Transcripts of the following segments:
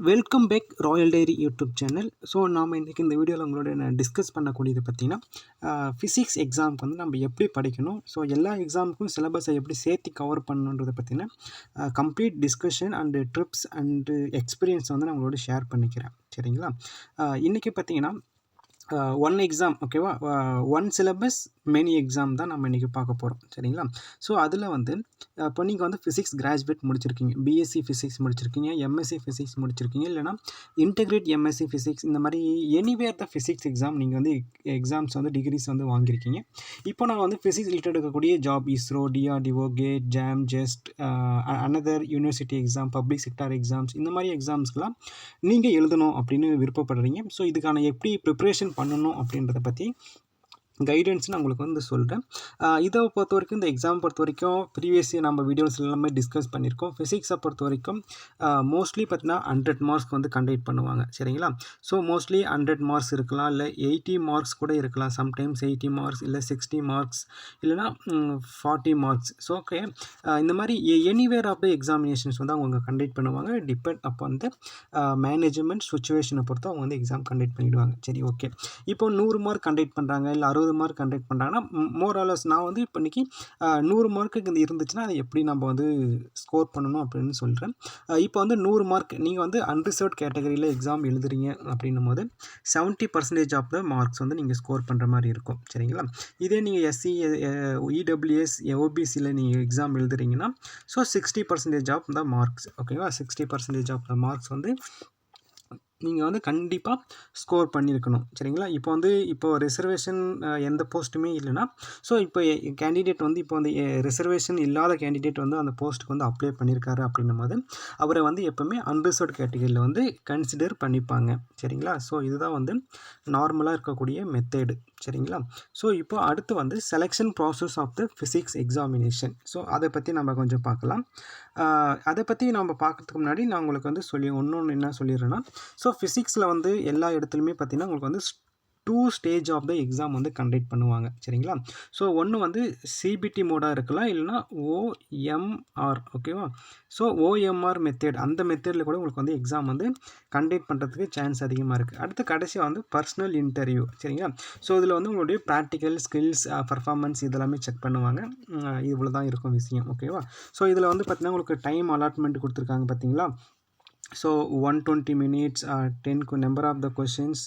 Welcome back royal diary YouTube channel. So நாம் இன்றைக்கி இந்த வீடியோவில் உங்களோட நான் டிஸ்கஸ் பண்ணக்கூடியது பார்த்திங்கன்னா ஃபிசிக்ஸ் எக்ஸாமுக்கு வந்து நம்ம எப்படி படிக்கணும், ஸோ எல்லா எக்ஸாமுக்கும் சிலபஸை எப்படி சேர்த்து கவர் பண்ணணுன்றதை பார்த்திங்கன்னா complete discussion and trips and experience வந்து நான் உங்களோட ஷேர் பண்ணிக்கிறேன். சரிங்களா? இன்றைக்கி பார்த்திங்கன்னா ஒன் எக்ஸாம், ஓகேவா, ஒன் சிலபஸ் மெனி எக்ஸாம் தான் நம்ம இன்றைக்கி பார்க்க போகிறோம். சரிங்களா? ஸோ அதில் வந்து இப்போ நீங்கள் வந்து ஃபிசிக்ஸ் கிராஜுவேட் முடிச்சிருக்கீங்க, பிஎஸ்சி ஃபிசிக்ஸ் முடிச்சிருக்கீங்க, எம்எஸ்சி ஃபிசிக்ஸ் முடிச்சிருக்கீங்க, இல்லைனா இன்டெகிரேட் எம்எஸ்சி ஃபிசிக்ஸ், இந்த மாதிரி எனிவேர் த ஃபிசிக்ஸ் எக்ஸாம் நீங்கள் வந்து எக்ஸாம்ஸ் வந்து டிகிரிஸ் வந்து வாங்கியிருக்கீங்க. இப்போ நான் வந்து ஃபிசிக்ஸ் ரிலேட்டட் இருக்கக்கூடிய job, ISRO, DRDO, GATE, JAM, JEST, another university exam, public sector exams, இந்த மாதிரி எக்ஸாம்ஸ்க்கெலாம் நீங்கள் எழுதணும் அப்படின்னு விருப்பப்படுறீங்க. ஸோ இதுக்கான எப்படி ப்ரிப்ரேஷன் பண்ணணும் அப்படின்றத பற்றி கைடன்ஸ் நான் உங்களுக்கு வந்து சொல்கிறேன். இதை பொறுத்த வரைக்கும், இந்த எக்ஸாம் பொறுத்த வரைக்கும் ப்ரீவியஸ் நம்ம வீடியோஸ் எல்லாமே டிஸ்கஸ் பண்ணியிருக்கோம். ஃபிசிக்ஸை பொறுத்த வரைக்கும் மோஸ்ட்லி பார்த்தீங்கன்னா 100 மார்க்ஸ்க்கு வந்து கண்டக்ட் பண்ணுவாங்க. சரிங்களா? ஸோ மோஸ்ட்லி 100 மார்க்ஸ் இருக்கலாம், இல்லை 80 மார்க்ஸ் கூட இருக்கலாம். சம்டைம்ஸ் 80 மார்க்ஸ், இல்லை 60 மார்க்ஸ், இல்லைனா 40 மார்க்ஸ். ஸோ ஓகே, இந்த மாதிரி எனிவேர் ஆஃப் த எக்ஸாமினேஷன்ஸ் வந்து அவங்க கண்டக்ட் பண்ணுவாங்க. டிபெண்ட் அப்போ வந்து மேனேஜ்மெண்ட் சுச்சுவேஷனை பொறுத்து அவங்க வந்து எக்ஸாம் கண்டக்ட் பண்ணிவிடுவாங்க. சரி, ஓகே. இப்போ 100 மார்க் கண்டக்ட் பண்ணுறாங்க, இல்லை 60 மார்க் கண்டக்ட் பண்ணுறாங்கன்னா, மோராலஸ் நான் வந்து இப்போ இன்றைக்கி 100 மார்க்குக்கு இருந்துச்சுன்னா அதை எப்படி நம்ம வந்து ஸ்கோர் பண்ணணும் அப்படின்னு சொல்கிறேன். இப்போ வந்து 100 மார்க் நீங்கள் வந்து அன்ரிசர்வ்ட் கேட்டகரியில் எக்ஸாம் எழுதுறீங்க அப்படின்னும் போது 70% ஆஃப் த மார்க்ஸ் வந்து நீங்கள் ஸ்கோர் பண்ணுற மாதிரி இருக்கும். சரிங்களா? இதே நீங்கள் எஸ்சி, இடபிள்யூஎஸ், ஓபிசியில் நீங்கள் எக்ஸாம் எழுதுறீங்கன்னா, ஸோ 60% ஆஃப் த மார்க்ஸ், ஓகேவா, 60% ஆஃப் த மார்க்ஸ் வந்து நீங்கள் வந்து கண்டிப்பாக ஸ்கோர் பண்ணியிருக்கணும். சரிங்களா? இப்போ ரிசர்வேஷன் எந்த போஸ்ட்டுமே இல்லைன்னா, ஸோ இப்போ கேண்டிடேட் வந்து இப்போ வந்து ரிசர்வேஷன் இல்லாத கேண்டிடேட் வந்து அந்த போஸ்ட்டுக்கு வந்து அப்ளை பண்ணியிருக்காரு அப்படின்னும் போது அவரை வந்து எப்போவுமே அன்ரிசர்வ்ட் கேட்டகரியில் வந்து கன்சிடர் பண்ணிப்பாங்க. சரிங்களா? ஸோ இதுதான் வந்து நார்மலாக இருக்கக்கூடிய மெத்தேடு. சரிங்களா? ஸோ இப்போ அடுத்து வந்து selection process of the physics examination. So அதை பற்றி நம்ம கொஞ்சம் பார்க்கலாம். அதை பற்றி நம்ம பார்க்குறதுக்கு முன்னாடி நான் உங்களுக்கு வந்து ஒன்று என்ன சொல்லிடுறேன்னா, ஸோ ஃபிசிக்ஸில் வந்து எல்லா இடத்துலையுமே பார்த்திங்கன்னா உங்களுக்கு வந்து 2 ஸ்டேஜ் ஆஃப் த எக்ஸாம் வந்து கண்டக்ட் பண்ணுவாங்க. சரிங்களா? ஸோ ஒன்று வந்து சிபிடி மோடாக இருக்கலாம், இல்லைனா ஓஎம்ஆர், ஓகேவா. ஸோ ஓஎம்ஆர் மெத்தட், அந்த மெத்தடில் கூட உங்களுக்கு வந்து எக்ஸாம் வந்து கண்டக்ட் பண்ணுறதுக்கு சான்ஸ் அதிகமாக இருக்குது. அடுத்து கடைசியாக வந்து பர்சனல் இன்டர்வியூ. சரிங்களா? ஸோ இதில் வந்து உங்களுடைய ப்ராக்டிக்கல் ஸ்கில்ஸ், பர்ஃபார்மன்ஸ் இதெல்லாமே செக் பண்ணுவாங்க. இவ்வளோ தான் இருக்கும் விஷயம், ஓகேவா. ஸோ இதில் வந்து பார்த்திங்கன்னா உங்களுக்கு டைம் அலாட்மெண்ட் கொடுத்துருக்காங்க பார்த்தீங்களா. So 120 minutes, 10 number of the questions.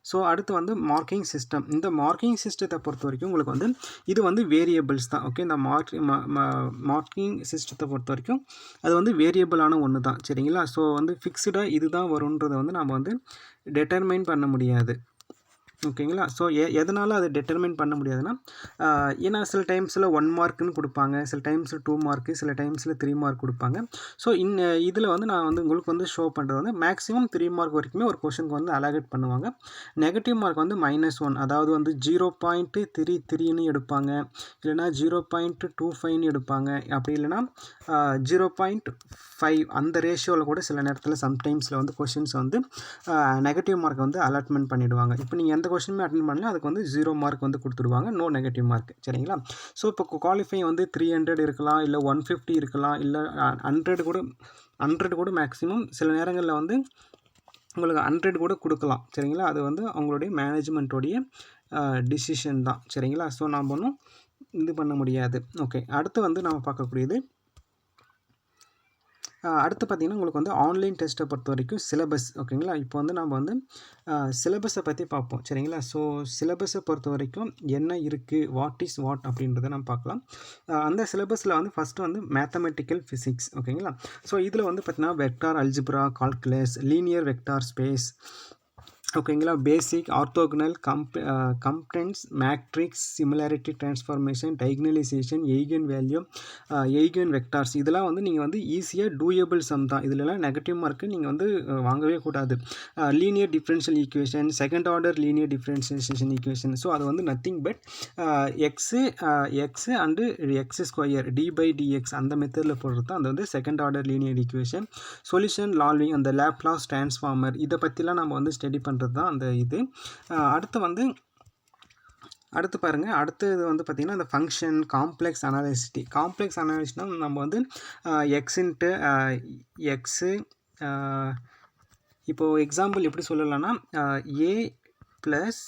So அடுத்து வந்து மார்க்கிங் சிஸ்டம். இந்த மார்க்கிங் சிஸ்டத்தை பொறுத்த வரைக்கும் உங்களுக்கு வந்து இது வந்து வேரியபிள்ஸ் தான். ஓகே, இந்த மார்க்கிங் சிஸ்டத்தை பொறுத்த வரைக்கும் அது வந்து வேரியபிளான ஒன்று தான். சரிங்களா? ஸோ வந்து ஃபிக்ஸ்டாக இது தான் வரும்ன்றதை வந்து நம்ம வந்து டெட்டர்மைன் பண்ண முடியாது. ஓகேங்களா? ஸோ எதனால் அதை டெட்டர்மைன் பண்ண முடியாதுன்னா, ஏன்னா சில டைம்ஸில் 1 மார்க்குன்னு கொடுப்பாங்க, சில டைம்ஸில் 2 மார்க்கு, சில டைம்ஸில் 3 மார்க் கொடுப்பாங்க. ஸோ இதில் வந்து நான் வந்து உங்களுக்கு வந்து ஷோ பண்ணுறது வந்து மேக்ஸிமம் 3 மார்க் வரைக்குமே ஒரு கொஷனுக்கு வந்து அலாகேட் பண்ணுவாங்க. நெகட்டிவ் மார்க் வந்து -1, அதாவது வந்து 0.33ன்னு எடுப்பாங்க, இல்லைனா 0.25ன்னு எடுப்பாங்க, அப்படி இல்லைனா 0.5 அந்த ரேஷியோவில் கூட சில நேரத்தில் சம்டைம்ஸில் வந்து கொஷின்ஸ் வந்து நெகட்டிவ் மார்க் வந்து அலாட்மெண்ட் பண்ணிவிடுவாங்க. இப்போ நீங்கள் எந்த கொஸ்டினுமே அட்டென்ட் பண்ணல, அதுக்கு வந்து 0 மார்க் வந்து கொடுத்துடுவாங்க, நோ நெகட்டிவ் மார்க். சரிங்களா? ஸோ இப்போ குவாலிஃபை வந்து 300 இருக்கலாம், இல்லை 150 இருக்கலாம், இல்லை 100 கூட மேக்ஸிமம் சில நேரங்களில் வந்து உங்களுக்கு 100 கூட கொடுக்கலாம். சரிங்களா? அது வந்து அவங்களுடைய மேனேஜ்மெண்ட்டோடைய டிசிஷன் தான். சரிங்களா? ஸோ நாம் ஒன்றும் இது பண்ண முடியாது. ஓகே, அடுத்து வந்து நம்ம பார்க்கக்கூடியது, அடுத்து பார்த்திங்கன்னா உங்களுக்கு வந்து ஆன்லைன் டெஸ்ட்டை பொறுத்த வரைக்கும் சிலபஸ். ஓகேங்களா? இப்போ வந்து நம்ம வந்து சிலபஸை பற்றி பார்ப்போம். சரிங்களா? ஸோ சிலபஸை பொறுத்த வரைக்கும் என்ன இருக்குது, வாட் இஸ் வாட் அப்படின்றத நம்ம பார்க்கலாம். அந்த சிலபஸில் வந்து ஃபஸ்ட்டு வந்து மேத்தமெட்டிக்கல் ஃபிசிக்ஸ். ஓகேங்களா? ஸோ இதில் வந்து பார்த்திங்கன்னா vector algebra, calculus, linear vector space, ஓகேங்களா, basic, orthogonal, competence, matrix, similarity transformation, diagonalization, eigen value, eigen vectors, இதெல்லாம் வந்து நீங்கள் வந்து ஈஸியாக டூயபிள் சம் தான். இதிலலாம் நெகட்டிவ் மார்க்கு நீங்கள் வந்து வாங்கவே கூடாது. Linear differential equation, second order linear differentiation equation. So அது வந்து nothing but x and x square dy/dx அந்த மெத்தடில் போடுறது தான் அது வந்து second order linear equation. Solution லால்விங், அந்த லேப்லாஸ் டிரான்ஸ்ஃபார்மர், இதை பற்றிலாம் நம்ம வந்து ஸ்டடி பண்ணுறது தான் அந்த இது. அடுத்து பாருங்கள், அடுத்தது வந்து பார்த்திங்கன்னா இந்த ஃபங்க்ஷன், காம்ப்ளெக்ஸ் அனாலிசிஸ்னால் நம்ம வந்து எக்ஸு இப்போது எக்ஸாம்பிள் எப்படி சொல்லலாம்னா ஏ ப்ளஸ்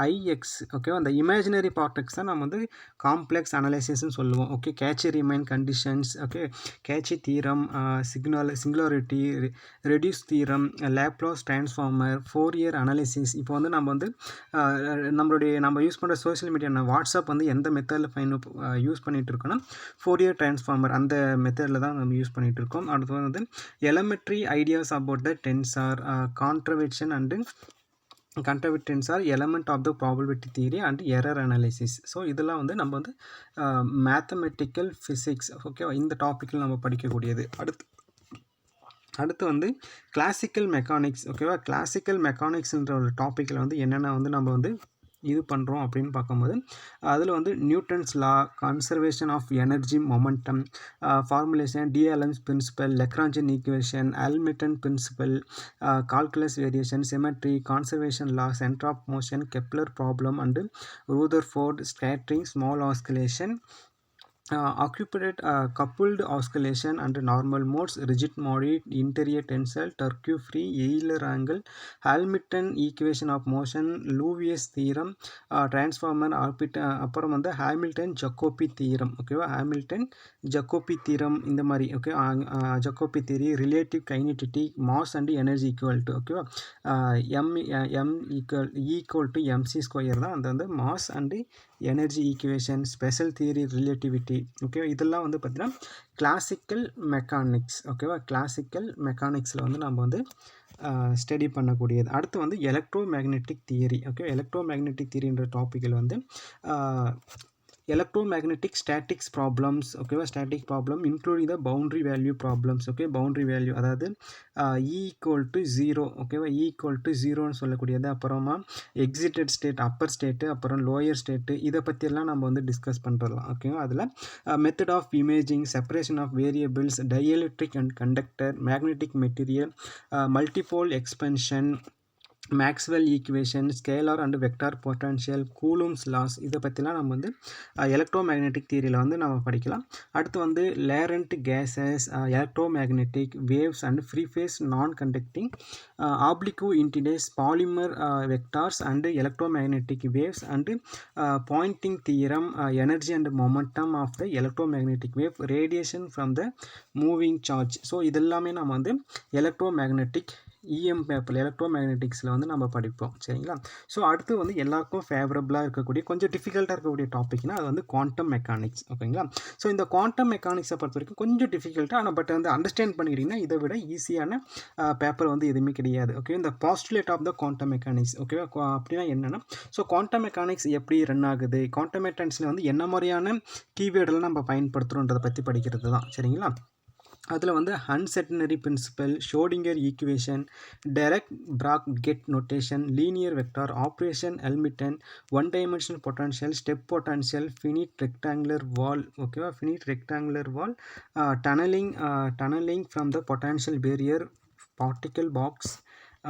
ஐஎக்ஸ் ஓகேவா. அந்த இமேஜினரி பார்டெக்ஸ் தான் நம்ம வந்து காம்ப்ளெக்ஸ் அனலைசிஸ்ன்னு சொல்லுவோம். Okay, catchy remain conditions, okay, catchy தீரம், சிங்குலாரிட்டி, ரெடியூஸ் தீரம், லேப்லாஸ் டிரான்ஸ்ஃபார்மர், ஃபோரியர் அனாலிசிஸ். இப்போ வந்து நம்ம வந்து நம்ம யூஸ் பண்ணுற சோஷியல் மீடியா வாட்ஸ்அப் வந்து எந்த மெத்தடில் யூஸ் பண்ணிகிட்டு இருக்கோன்னா ஃபோரியர் டிரான்ஸ்ஃபார்மர் அந்த மெத்தடில் தான் நம்ம யூஸ் பண்ணிகிட்டு இருக்கோம். அடுத்து வந்து elementary ideas about the tensor, contravariant and covariant tensor, element of the probability theory and error analysis. So இதெல்லாம் வந்து நம்ம வந்து மேத்தமெட்டிக்கல் ஃபிசிக்ஸ் ஓகேவா இந்த டாப்பிக்கில் நம்ம படிக்கக்கூடியது. அடுத்து வந்து கிளாசிக்கல் மெக்கானிக்ஸ் ஓகேவா. கிளாசிக்கல் மெக்கானிக்ஸ்ன்ற ஒரு டாப்பிக்கில் வந்து என்னென்ன வந்து நம்ம வந்து இது பண்ணுறோம் அப்படின்னு பார்க்கும்போது அதில் வந்து Newton's law, conservation of energy momentum, formulation, D'Alembert's principle, Lagrangian equation, Hamilton principle, calculus variation, symmetry, conservation law, centre of motion, Kepler problem and Rutherford, scattering, small oscillation, occupied coupled oscillation and normal modes, rigid mode, interior tensile, turkey free, Euler angle, Hamilton equation of motion, Lewis theorem, transformer orbit, அப்புறம் வந்து Hamilton Jacobi theorem ஓகேவா. Hamilton Jacobi theorem இந்த மாதிரி okay. Jacobi theory, relative kinematics, mass and energy equal to ஓகேவா. M equal to MC square தான் அந்த வந்து mass and energy equation, special theory, relativity ஓகேவா. இதெல்லாம் வந்து பார்த்திங்கன்னா கிளாசிக்கல் மெக்கானிக்ஸ் ஓகேவா. கிளாசிக்கல் மெக்கானிக்ஸில் வந்து நம்ம வந்து ஸ்டடி பண்ணக்கூடியது. அடுத்து வந்து electro magnetic theory okay. Electro magnetic தியரின்ற டாப்பிக்கில் வந்து electromagnetic statics problems ஓகேவா. Static problem including the boundary value problems okay. Boundary value அதாவது ஈக்குவல் டு 0 ஓகேவா. ஈக்குவல் டு 0ன்னு சொல்லக்கூடியது. அப்புறமா எக்ஸிட்டட் ஸ்டேட், அப்பர் ஸ்டேட்டு, அப்புறம் லோயர் ஸ்டேட்டு, இதை பற்றியெல்லாம் நம்ம வந்து டிஸ்கஸ் பண்ணுறலாம் ஓகேவா. அதில் method of imaging, separation of variables, dielectric and conductor, magnetic material, multipole expansion, Maxwell equation, scalar and vector potential, Coulomb's laws, இதை பற்றிலாம் நம்ம வந்து எலக்ட்ரோ மேக்னெட்டிக் தியரியில் வந்து நம்ம படிக்கலாம். அடுத்து வந்து Lorentz cases, electro magnetic waves and free phase non conducting, oblique incidence, polymer vectors and electro magnetic waves and Poynting theorem, energy and momentum of the electro magnetic wave, radiation from the moving charge. So இதெல்லாமே நம்ம வந்து electro magnetic EM paper electro மேக்னெட்டிக்ஸில் வந்து நம்ம படிப்போம் சரிங்களா. So அடுத்து வந்து எல்லாருக்கும் ஃபேவரபுளாக இருக்கக்கூடிய கொஞ்சம் டிஃபிகல்ட்டாக இருக்கக்கூடிய டாப்பிக்னா அது வந்து குவாண்டம் மெக்கானிக்ஸ் ஓகேங்களா. ஸோ இந்த குவாண்டம் மெக்கானிக்ஸை பொறுத்த வரைக்கும் கொஞ்சம் டிஃபிகல்ட்டாக, ஆனால் பட் வந்து அண்டர்ஸ்டாண்ட் பண்ணிக்கிட்டிங்கன்னா இதை விட ஈஸியான பேப்பர் வந்து எதுவுமே கிடையாது ஓகே. இந்த postulate of the quantum mechanics ஓகேவா. அப்படின்னா என்னென்னா ஸோ குவாண்டம் மெக்கானிக்ஸ் எப்படி ரன் ஆகுது, குவாண்டம் மெக்கானிக்ஸில் வந்து என்ன மாதிரியான கீவேர்டெல்லாம் நம்ம பயன்படுத்துகிறோன்றதை பற்றி படிக்கிறது தான் சரிங்களா. அதில் வந்து uncertainty principle, Schrodinger equation, direct bra ket notation, linear vector, operation Hamilton, one dimensional potential, step potential, finite rectangular wall ஓகேவா. Finite rectangular wall, tunneling from the potential barrier, particle box,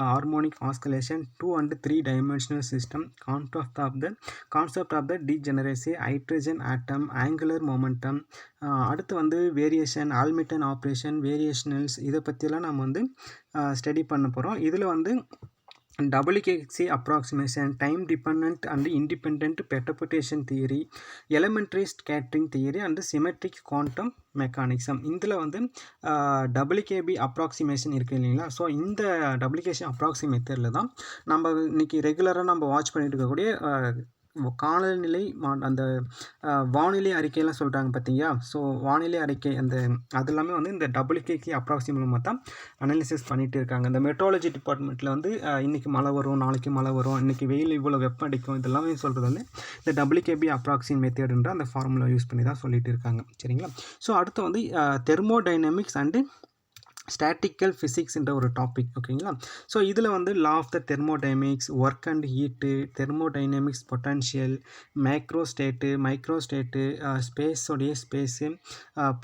harmonic oscillation, 2 and 3 dimensional system, concept of the degeneracy, hydrogen atom, angular momentum. அடுத்து வந்து variation, Hamilton operation, வேரியேஷனல்ஸ், இதை பற்றியெல்லாம் நம்ம வந்து study பண்ண போகிறோம். இதில் வந்து WKC approximation, time dependent and independent precipitation theory, elementary scattering theory and symmetric quantum mechanism. இதில் வந்து WKB approximation இருக்குது இல்லைங்களா. ஸோ இந்த WKC approximation தான் நம்ம இன்றைக்கி ரெகுலராக நம்ம வாட்ச் பண்ணிட்டு இருக்கக்கூடிய காலநிலை அந்த வானிலை அறிக்கையெல்லாம் சொல்கிறாங்க பார்த்தீங்களா. ஸோ வானிலை அறிக்கை அது எல்லாமே வந்து இந்த WKC அப்ராக்சிமேட் மூலமாக தான் அனாலிசிஸ் பண்ணிகிட்டு இருக்காங்க. இந்த மெட்ரோலஜி டிபார்ட்மெண்ட்டில் வந்து இன்றைக்கி மழை வரும், நாளைக்கு மழை வரும், இன்றைக்கி வெயில் இவ்வளோ வெப்பம் அடிக்கும், இதெல்லாமே சொல்கிறது வந்து இந்த WKB அப்ராக்சிமேட் மெத்தடுன்ற அந்த ஃபார்முலா யூஸ் பண்ணி தான் சொல்லிட்டு இருக்காங்க சரிங்களா. ஸோ அடுத்து வந்து தெர்மோடைனமிக்ஸ் அண்டு ஸ்டாட்டிக்கல் ஃபிசிக்ஸ்ன்ற ஒரு டாபிக் ஓகேங்களா. ஸோ இதில் வந்து law of the thermodynamics, work and heat, thermodynamics potential, micro state, ஸ்பேஸோடைய space,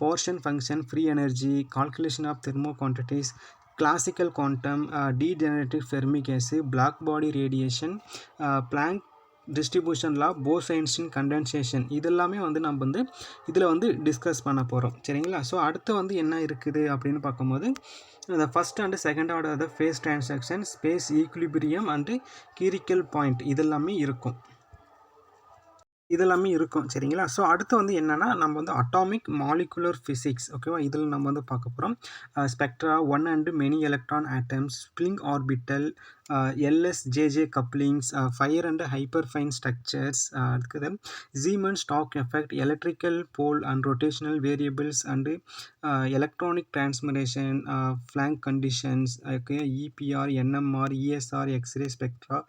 portion function, free energy, calculation of thermo quantities, classical quantum, degenerative Fermi gas, black body radiation, Planck distribution law, Bose Einstein condensation இதெல்லாமே வந்து நம்ம வந்து இதில் வந்து discuss பண்ண போகிறோம். சரிங்களா? ஸோ அடுத்து வந்து என்ன இருக்குது அப்படின்னு பார்க்கும்போது the first and second order the phase transaction, space equilibrium and critical point இதெல்லாமே இருக்கும். சரிங்களா? ஸோ அடுத்து வந்து என்னென்னா நம்ம வந்து அட்டாமிக் மாலிகுலர் ஃபிசிக்ஸ் ஓகேவா இதில் நம்ம வந்து பார்க்க போகிறோம். Spectra, one and many electron atoms, spring orbital, LSJJ couplings, fire and hyper fine structures, அடுத்தது Zeeman Stark effect, electrical pole and rotational variables and electronic transition, Franck conditions, okay EPR, NMR, ESR, X ray spectra,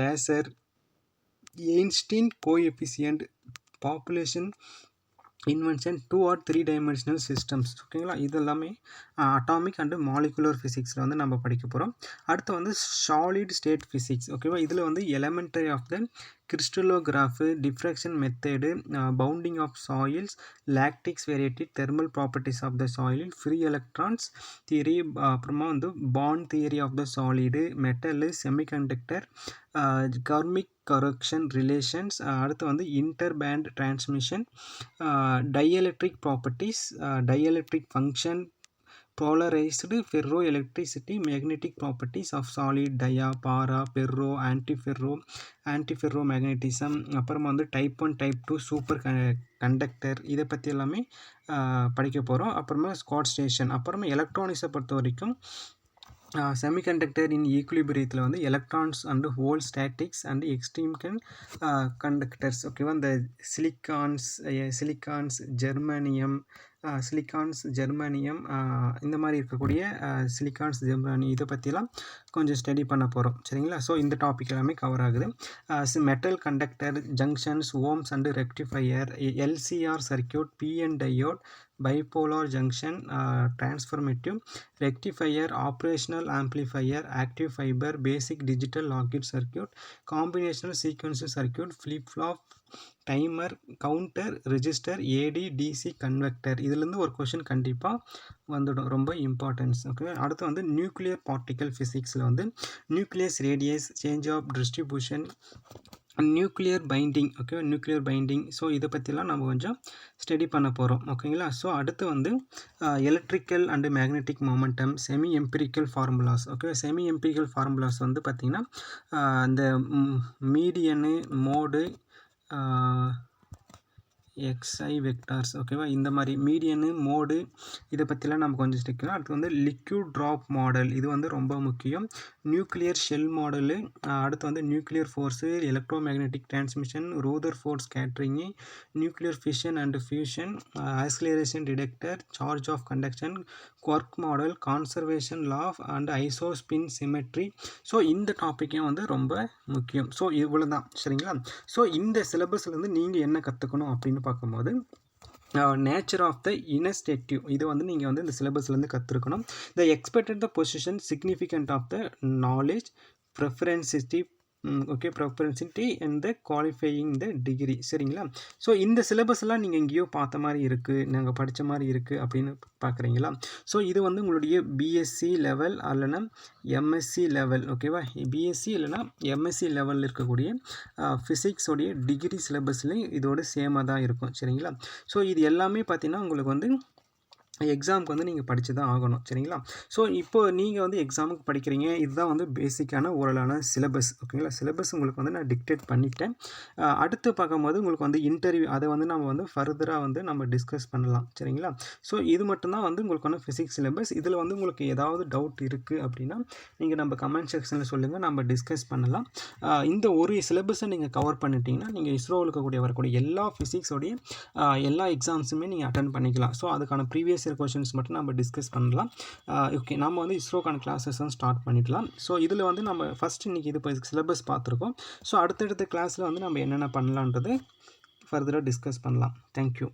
laser, Einstein coefficient, population invention, 2 or 3 dimensional systems ஓகேங்களா இதெல்லாமே atomic and molecular ஃபிசிக்ஸில் வந்து நம்ம படிக்க போகிறோம். அடுத்து வந்து சாலிட் ஸ்டேட் ஃபிசிக்ஸ் ஓகேவா இதில் வந்து elementary of the crystallography, diffraction method, bonding of soils, lattice variety, thermal properties of the soil, free electrons theory, அப்புறமா வந்து band theory of the solid, metal, semiconductor, karmic correction relations, அடுத்து வந்து inter band transmission, dielectric properties, dielectric function, polarized ferro electricity, magnetic properties of solid, dia, para, ferro, antiferro magnetism, அப்புறமா வந்து type 1 type 2 super conductor இதை பற்றி எல்லாமே படிக்க போகிறோம். அப்புறமா ஸ்காட் ஸ்டேஷன், அப்புறமா எலக்ட்ரானிக்ஸை பொறுத்த வரைக்கும் செமிகண்டக்டர் இன் ஈக்குலிபிரியத்தில் வந்து electrons and whole statics and extreme conductors ஓகேவா இந்த சிலிக்கான்ஸ் ஜெர்மானியம் இந்த மாதிரி இருக்கக்கூடிய சிலிக்கான்ஸ் ஜெர்மானி இதை பற்றிலாம் கொஞ்சம் ஸ்டடி பண்ண போகிறோம். சரிங்களா? ஸோ இந்த டாபிக் எல்லாமே கவர் ஆகுது. Metal conductor, junctions, ohms and rectifier, LCR circuit, PN diode, bipolar junction, transformative rectifier, operational amplifier, active fiber, basic digital logic circuit, combinational sequential circuit, flip-flop, timer, counter, register, AD DC converter இதிலேருந்து ஒரு question கண்டிப்பாக வந்துடும், ரொம்ப importance. Okay அடுத்து வந்து nuclear particle ஃபிசிக்ஸில் வந்து nucleus radius, change of distribution, nuclear binding so இதை பற்றிலாம் நம்ம கொஞ்சம் ஸ்டடி பண்ண போகிறோம். ஓகேங்களா? ஸோ அடுத்து வந்து electrical and magnetic momentum, semi empirical formulas. Okay semi empirical formulas வந்து பார்த்திங்கன்னா இந்த மீடியனு, மோடு, XI வெக்டார்ஸ் ஓகேவா இந்த மாதிரி மீடியனு, மோடு இதை பற்றிலாம் நம்ம கொஞ்சம் ஸ்டிக்கலாம். அடுத்து வந்து லிக்யூட் ட்ராப் மாடல் இது வந்து ரொம்ப முக்கியம். நியூக்ளியர் ஷெல் மாடலு, அடுத்து வந்து nuclear force, electro magnetic transmission, Rutherford scattering, nuclear fission and fusion, acceleration detector, charge of conduction, quark model, conservation law and isospin symmetry. So இந்த டாப்பிக்கும் வந்து ரொம்ப முக்கியம். ஸோ இவ்வளோ தான் சரிங்களா? ஸோ இந்த சிலபஸ்லேருந்து நீங்கள் என்ன கற்றுக்கணும் அப்படின்னு பார்க்கும்போது நேச்சர் ஆஃப் த இனஸ்டேட்டிவ் இது வந்து நீங்கள் வந்து இந்த சிலபஸ்லேருந்து கற்றுக்கணும். The expected the position significant of the knowledge, proficiency and the qualifying the degree. சரிங்களா? ஸோ இந்த சிலபஸ்லாம் நீங்கள் எங்கேயோ பார்த்த மாதிரி இருக்குது, நாங்கள் படித்த மாதிரி இருக்குது அப்படின்னு பார்க்குறீங்களா? ஸோ இது வந்து உங்களுடைய பிஎஸ்சி லெவல் இல்லைனா எம்எஸ்சி லெவல் ஓகேவா பிஎஸ்சி இல்லைனா எம்எஸ்சி லெவலில் இருக்கக்கூடிய ஃபிசிக்ஸோடைய டிகிரி சிலபஸ்லேயும் இதோட சேமாக தான் இருக்கும். சரிங்களா? ஸோ இது எல்லாமே பார்த்தீங்கன்னா உங்களுக்கு வந்து எக்ஸாமுக்கு வந்து நீங்கள் படித்து தான் ஆகணும். சரிங்களா? ஸோ இப்போது நீங்கள் வந்து எக்ஸாமுக்கு படிக்கிறீங்க, இதுதான் வந்து பேசிக்கான ஓரலான சிலபஸ். ஓகேங்களா? சிலபஸ் உங்களுக்கு வந்து நான் டிக்டேட் பண்ணிட்டேன். அடுத்து பார்க்கும்போது உங்களுக்கு வந்து இன்டர்வியூ அதை வந்து நம்ம வந்து ஃபர்தராக வந்து நம்ம டிஸ்கஸ் பண்ணலாம். சரிங்களா? ஸோ இது மட்டும்தான் வந்து உங்களுக்கு வந்து ஃபிசிக்ஸ் சிலபஸ். இதில் வந்து உங்களுக்கு ஏதாவது டவுட் இருக்குது அப்படின்னா நீங்கள் நம்ம கமெண்ட் செக்ஷனில் சொல்லுங்கள், நம்ம டிஸ்கஸ் பண்ணலாம். இந்த ஒரு சிலபஸை நீங்கள் கவர் பண்ணிட்டீங்கன்னா நீங்கள் இஸ்ரோவில் வரக்கூடிய எல்லா ஃபிசிக்ஸோடைய எல்லா எக்ஸாம்ஸுமே நீங்கள் அட்டன் பண்ணிக்கலாம். ஸோ அதுக்கான ப்ரீவியஸ் கொஷின்ஸ் மட்டும் நம்ம டிஸ்கஸ் பண்ணலாம். ஓகே நம்ம வந்து இஸ்ரோக்கான கிளாஸஸ் ஸ்டார்ட் பண்ணிடலாம். ஸோ இதில் வந்து நம்ம ஃபஸ்ட் இன்றைக்கி இது சிலபஸ் பார்த்துருக்கோம். ஸோ அடுத்தடுத்த கிளாஸில் வந்து நம்ம என்னென்ன பண்ணலான்றது ஃபர்தராக டிஸ்கஸ் பண்ணலாம். தேங்க்யூ.